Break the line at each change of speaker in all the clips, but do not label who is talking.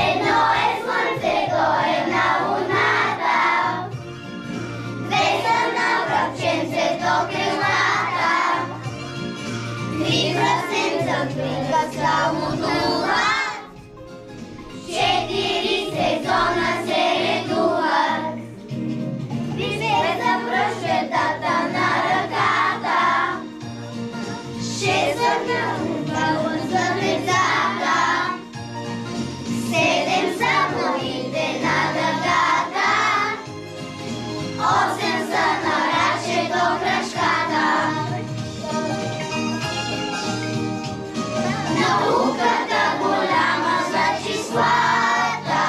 Едно е слънцето, една луната, две са на връбченцето крилата, три пръстенца вика само дуват, четири сезона се редуват. Две са пръщетата на ръката, шест са крилата за децата, седем са главите на дъгата, осем са на рачето крачката. Науката голяма за числата,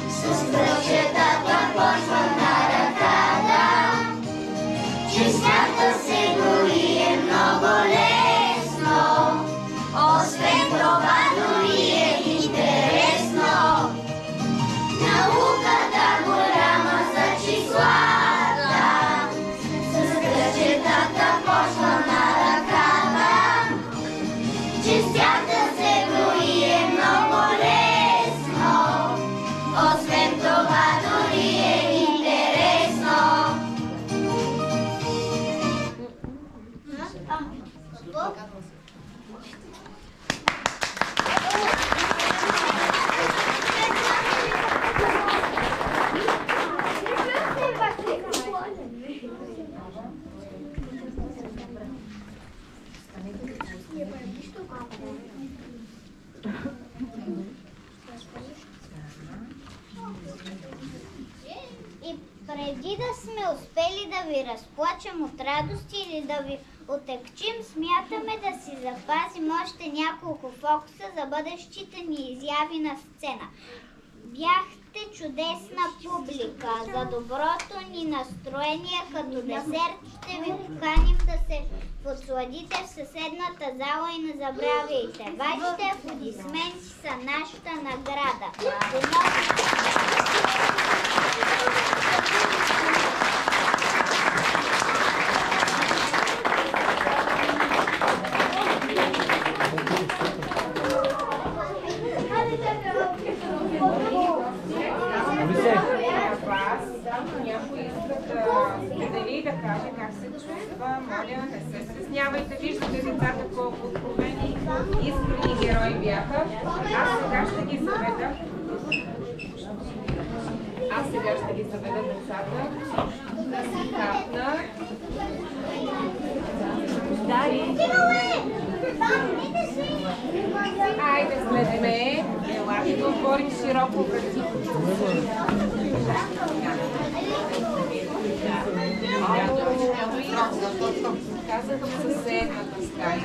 с кръчетата почва на ръката, числата се брои е много лесно, освен това дори е интересно. Науката голяма за числата, с кръчетата почва на ръката, числата се брои е много лесно, освен това дори е интересно. И преди да сме успели да ви разплачем от радост или да ви отекчим, смятаме да си запазим още няколко фокуса за бъдещите ни изяви на сцена. Бяхте чудесна публика. За доброто ни настроение като десерт ще ви поканим да се подсладите в съседната зала и не забравяйте. Вашите аплодисменти са нашата награда.
Да каже как се чувства, моля, не се стеснявайте. Виждате децата колко откровени, искрени герои бяха. Аз сега ще ги заведа. Децата да си хапнат. Айде след мен. Елате да отворим широко врати. Казах в съседната стая.